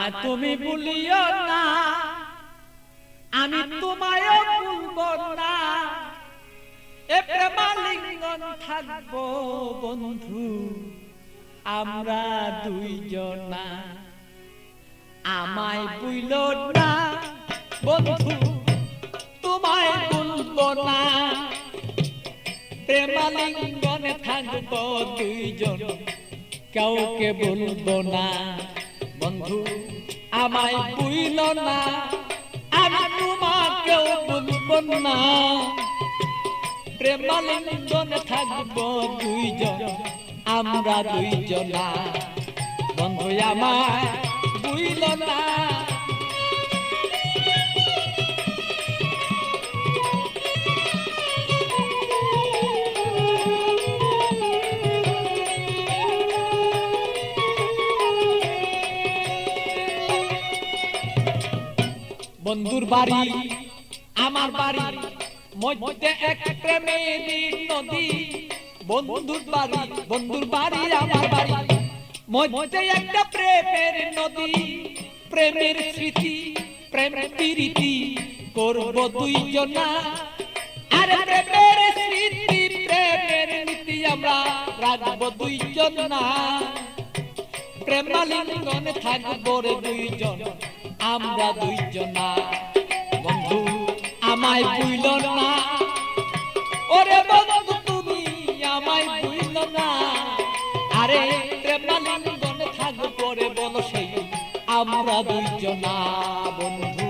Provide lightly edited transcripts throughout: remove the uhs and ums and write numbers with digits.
আমায় তুমি ভুলিও না, আমি তোমায় ভুলবো না। এ প্রেমালিঙ্গন থাকবো বন্ধু আমরা দুইজনা। আমায় ভুলো না বন্ধু, তোমায় ভুলবো না। প্রেমালিঙ্গনে থাকবো দুইজন, কাউকে ভুলবো না। বন্ধু আমায় ভুলো না, আমি তোমাকেও ভুলবো না। প্রেমালিঙ্গনে থাকবো দুইজন আমরা দুইজনা। বন্ধু আমায় ভুলো না। বন্ধুর বাড়ি আমার বাড়ি মধ্যে এক প্রেমের নদী। বন্ধুর বাড়ি আমার বাড়ি মধ্যে একটা প্রেমের নদী। প্রেমের স্মৃতি প্রেমের প্রীতি করব দুইজনা। আরে প্রেমের স্মৃতি প্রেমের নীতি আমরা রাখবো দুইজনা। প্রেমালিঙ্গনে থাকবো রে দুইজন আমরা দুইজনা। বন্ধু আমায় ভুলো না, ওরে বন্ধু তুমি আমায় ভুলো না। আরে প্রেমালিঙ্গনে থাকবো রে বলো সেই আমরা দুইজনা। বন্ধু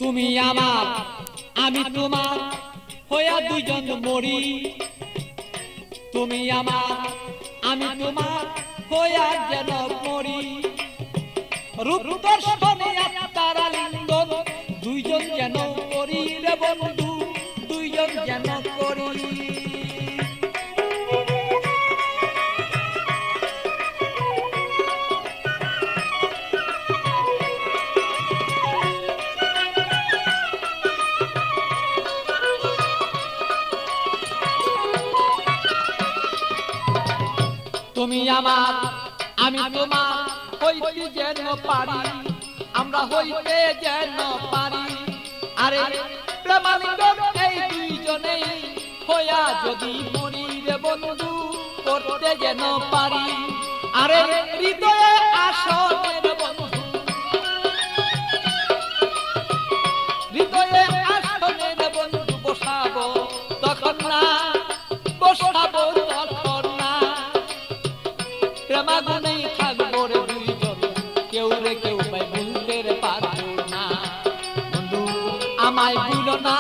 তুমি আমার আমি তোমার হইয়া দুইজন মরি। তুমি আমার আমি তোমার হইয়া যেন মরি। রূপ দর্শনে আত্মার লিঙ্গন দুইজন যেন করি রে বন্ধু, দুইজন যেন করি। তুমি আমার আমি তোমার হইতে যেন পারি, আমরা হইতে যেন পারি। আরে প্রেমালিঙ্গন এই দুইজনেই হইয়া যদি মরি রে বন্ধু করতে যেন পারি। আরে হৃদয়ে আসনে রে বন্ধু, হৃদয়ে আসনে রে বন্ধু বসাবো তখন না, বসাবো তখন না। প্রেমাগুনেই থাকবো রে দুইজন, কেউ রে কেউ ভাই ভুলতে রে পারবো না। বন্ধু আমায় ভুলো না,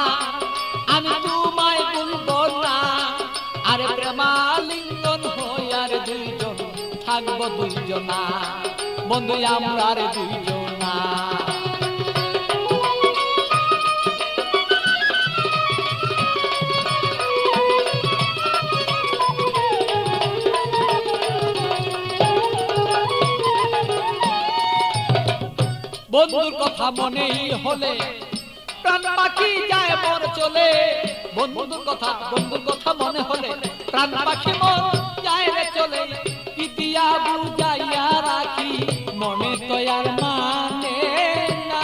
আমি তোমায় ভুলবো না। আরে প্রেমালিঙ্গন হইয়া রে দুইজন থাকবো দুইজনা। বন্ধু আমরা রে দুইজনা। বন্ধুর কথা মনেই হলে প্রাণ পাখি যায় মন চলে। বন্ধুর কথা মনে হলে প্রাণ পাখি মন যায় রে চলে। কি দিয়া বুঝাইয়া রাখি মনে তো আর মানে না।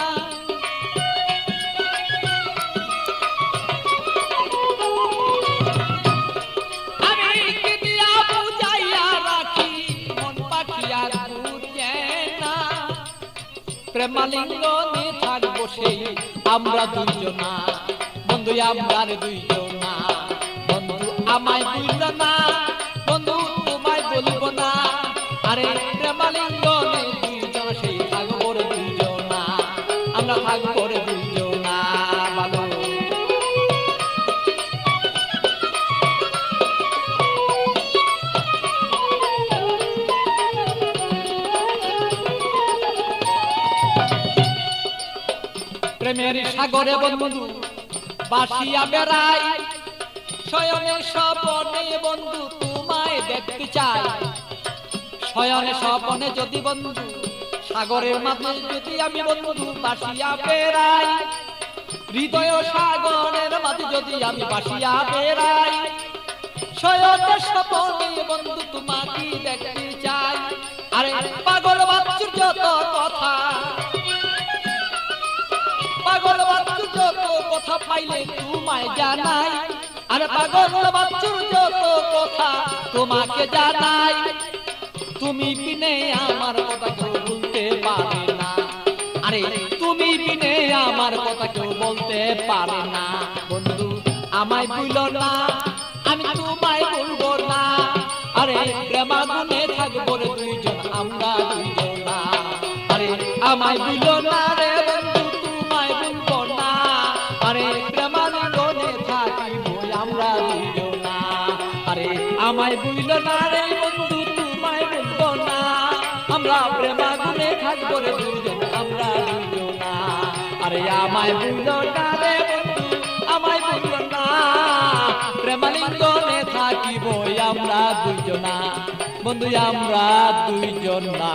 আমি কি দিয়া বুঝাইয়া রাখি মন পাখি আর বুঝে না। প্রেমালিঙ্গনে থাকবো সেই আমরা দুইজনা। বন্ধু আমরা দুইজনা। বন্ধু আমায় ভুলো না, বন্ধু তোমায় বলবো না। আরে প্রেমালিঙ্গনে দুইজন সেই থাকবো রে দুইজনা, আমরা থাকবো রে দুইজনা। ভালো প্রেমের সাগরে বন্ধু বাসিয়া বেড়াই। শয়নে স্বপনে বন্ধু তোমায় দেখতে চাই। শয়নে স্বপনে যদি বন্ধু সাগরের মাঝে যদি আমি বন্ধু বাসিয়া বেড়াই, হৃদয় সাগরের মাঝে যদি আমি বাসিয়া বেড়াই, শয়নের স্বপনে বন্ধু তোমাকে দেখতে চাই। আরে পাগল বাচ্চুর যত কথা, পাগল বাচ্চুর যত কথা পাইলে তোমায় জানাই। আরে পাগল বাচ্চুর যত কথা তোমাকে জানাই। তুমি বিনে আমার কথা কেউ বলতে পারে না। আরে তুমি বিনে আমার কথা কেউ বলতে পারে না। বন্ধু আমায় ভুলো না, আমি তোমায় ভুলবো না। আরে প্রেমাগুনে থাকবো রে দুইজন আমরা দুইজনা। আরে আমায় ভুলো না রে বন্ধু তোমায় ভুলবো না। আরে প্রেমাগুনে থাকিব আমরা দুইজনা। আরে আমায় ভুলো না রে বন্ধু তোমায় ভুলবো না। আমরা প্রেমাগুনে থাকবো রে দুইজন আমরা দুইজনা। আরে আমায় ভুলো না রে বন্ধু আমায় ভুলো না। প্রেমালিঙ্গনে থাকিব আমরা দুইজনা, বন্ধু আমরা দুইজনা।